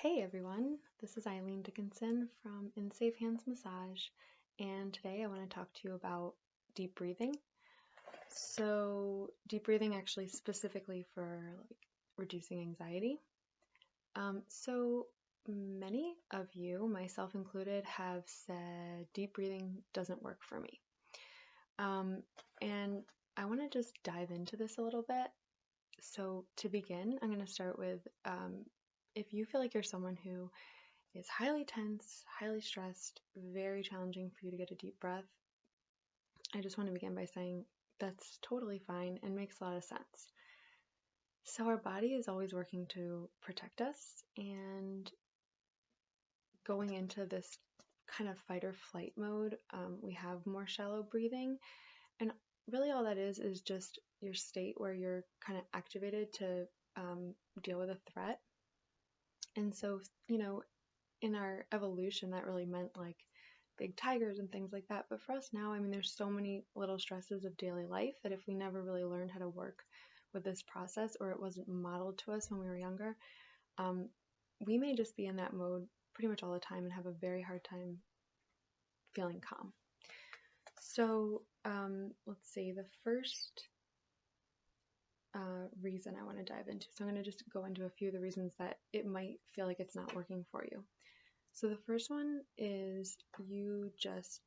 Hey everyone, this is Eileen Dickinson from In Safe Hands Massage, and today I want to talk to you about deep breathing. So, deep breathing actually specifically for reducing anxiety. So many of you, myself included, have said deep breathing doesn't work for me. And I want to just dive into this a little bit. So, to begin, I'm going to start with if you feel like you're someone who is highly tense, highly stressed, very challenging for you to get a deep breath, I just want to begin by saying that's totally fine and makes a lot of sense. So, our body is always working to protect us, and going into this kind of fight or flight mode, we have more shallow breathing. And really, all that is just your state where you're kind of activated to deal with a threat. And so, in our evolution, that really meant like big tigers and things like that. But for us now, I mean, there's so many little stresses of daily life that if we never really learned how to work with this process, or it wasn't modeled to us when we were younger, we may just be in that mode pretty much all the time and have a very hard time feeling calm. So let's see, the first reason I want to dive into. So I'm going to just go into a few of the reasons that it might feel like it's not working for you. So the first one is you just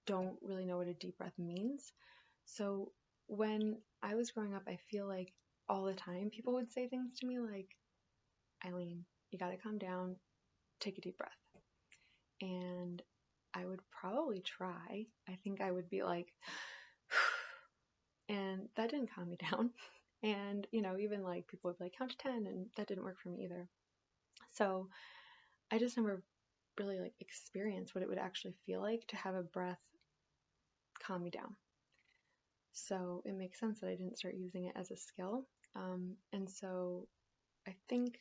don't really know what a deep breath means. So when I was growing up, I feel like all the time people would say things to me like, Eileen, you gotta calm down, take a deep breath. And I would probably try. I think I would be like, and that didn't calm me down. And, even like people would be like, count to 10, and that didn't work for me either. So I just never really like experienced what it would actually feel like to have a breath calm me down. So it makes sense that I didn't start using it as a skill. And so I think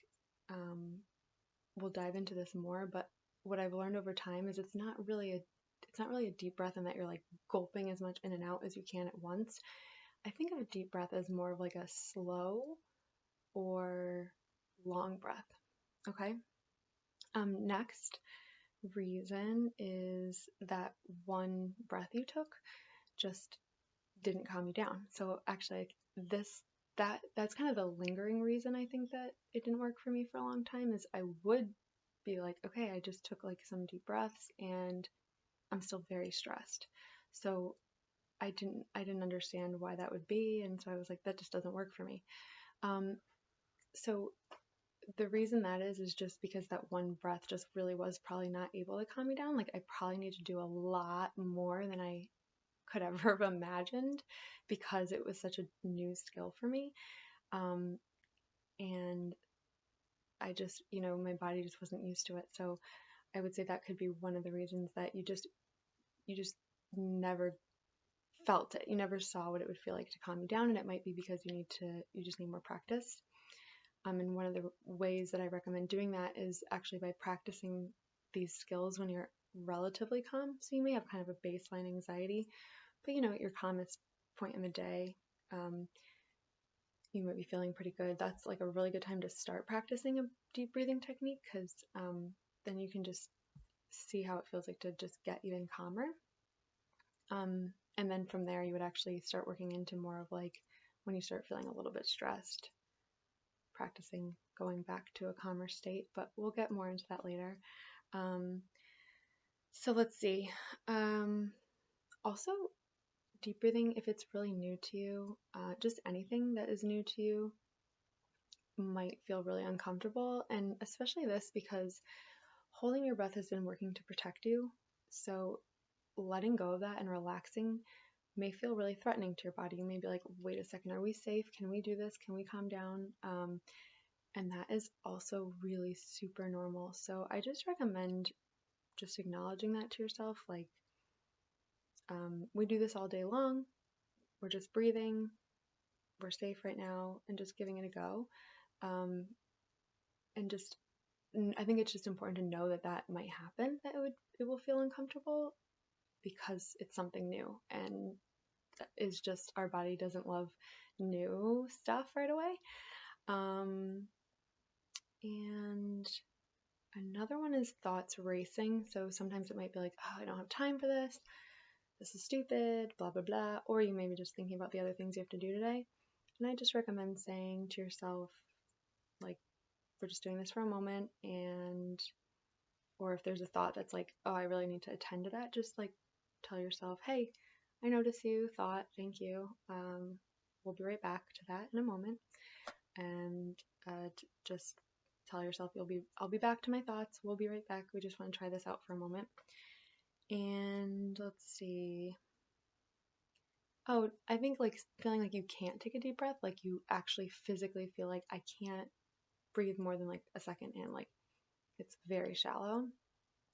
we'll dive into this more, but what I've learned over time is it's not really a deep breath in that you're like gulping as much in and out as you can at once. I think of a deep breath as more of like a slow or long breath. Okay. Next reason is that one breath you took just didn't calm you down. So actually, that's kind of the lingering reason I think that it didn't work for me for a long time is I would be like, okay, I just took like some deep breaths and I'm still very stressed. So I didn't understand why that would be, and so I was like, that just doesn't work for me. So the reason that is just because that one breath just really was probably not able to calm me down. Like I probably need to do a lot more than I could ever have imagined because it was such a new skill for me. And I just, my body just wasn't used to it. So I would say that could be one of the reasons that you just never felt it. You never saw what it would feel like to calm you down. And it might be because you just need more practice. And one of the ways that I recommend doing that is actually by practicing these skills when you're relatively calm. So you may have kind of a baseline anxiety, but at your calmest point in the day, you might be feeling pretty good. That's like a really good time to start practicing a deep breathing technique because then you can just see how it feels like to just get even calmer. And then from there, you would actually start working into more of like when you start feeling a little bit stressed, practicing going back to a calmer state, but we'll get more into that later. So let's see. Also, deep breathing, if it's really new to you, just anything that is new to you might feel really uncomfortable, and especially this because holding your breath has been working to protect you. So letting go of that and relaxing may feel really threatening to your body. You may be like, wait a second, are we safe? Can we do this? Can we calm down? And that is also really super normal. So I just recommend just acknowledging that to yourself. Like, we do this all day long. We're just breathing. We're safe right now, and just giving it a go. And just, I think it's just important to know that that might happen, that it will feel uncomfortable because it's something new, and is just our body doesn't love new stuff right away. And another one is thoughts racing. So sometimes it might be like, oh, I don't have time for this. This is stupid, blah, blah, blah. Or you may be just thinking about the other things you have to do today. And I just recommend saying to yourself, like, we're just doing this for a moment. And, or if there's a thought that's like, oh, I really need to attend to that, just like tell yourself, hey, I notice you thought, thank you. We'll be right back to that in a moment. And just tell yourself I'll be back to my thoughts. We'll be right back. We just want to try this out for a moment. And let's see. Oh, I think like feeling like you can't take a deep breath, like you actually physically feel like I can't breathe more than like a second and like it's very shallow.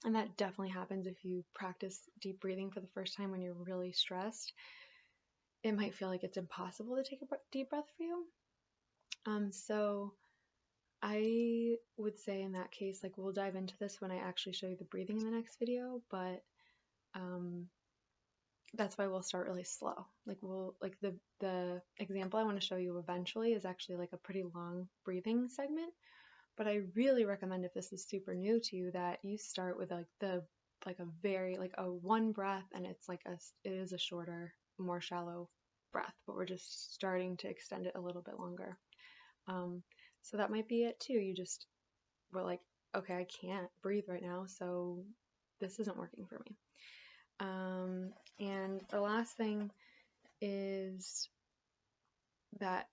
And that definitely happens if you practice deep breathing for the first time when you're really stressed. It might feel like it's impossible to take a deep breath for you. So I would say in that case, like we'll dive into this when I actually show you the breathing in the next video, but that's why we'll start really slow. Like the example I want to show you eventually is actually like a pretty long breathing segment, but I really recommend if this is super new to you that you start with like a very like a one breath and it is a shorter, more shallow breath, but we're just starting to extend it a little bit longer. So that might be it too. We're like, okay, I can't breathe right now, so this isn't working for me. And the last thing is that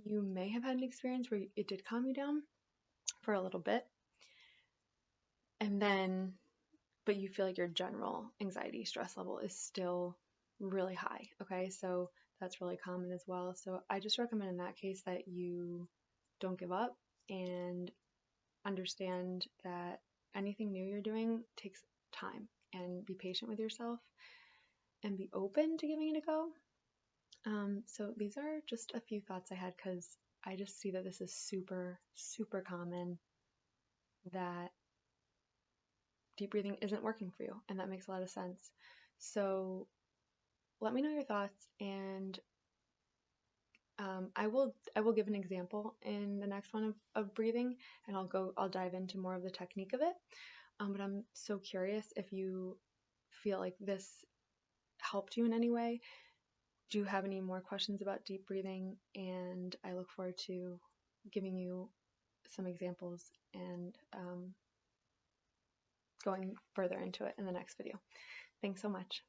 you may have had an experience where it did calm you down for a little bit, and then, but you feel like your general anxiety stress level is still really high. Okay, so that's really common as well. So I just recommend in that case that you don't give up and understand that anything new you're doing takes time, and be patient with yourself and be open to giving it a go. So these are just a few thoughts I had because I just see that this is super, super common that deep breathing isn't working for you, and that makes a lot of sense. So let me know your thoughts, and I will give an example in the next one of breathing, and I'll dive into more of the technique of it. But I'm so curious if you feel like this helped you in any way. Do you have any more questions about deep breathing? And I look forward to giving you some examples and going further into it in the next video. Thanks so much.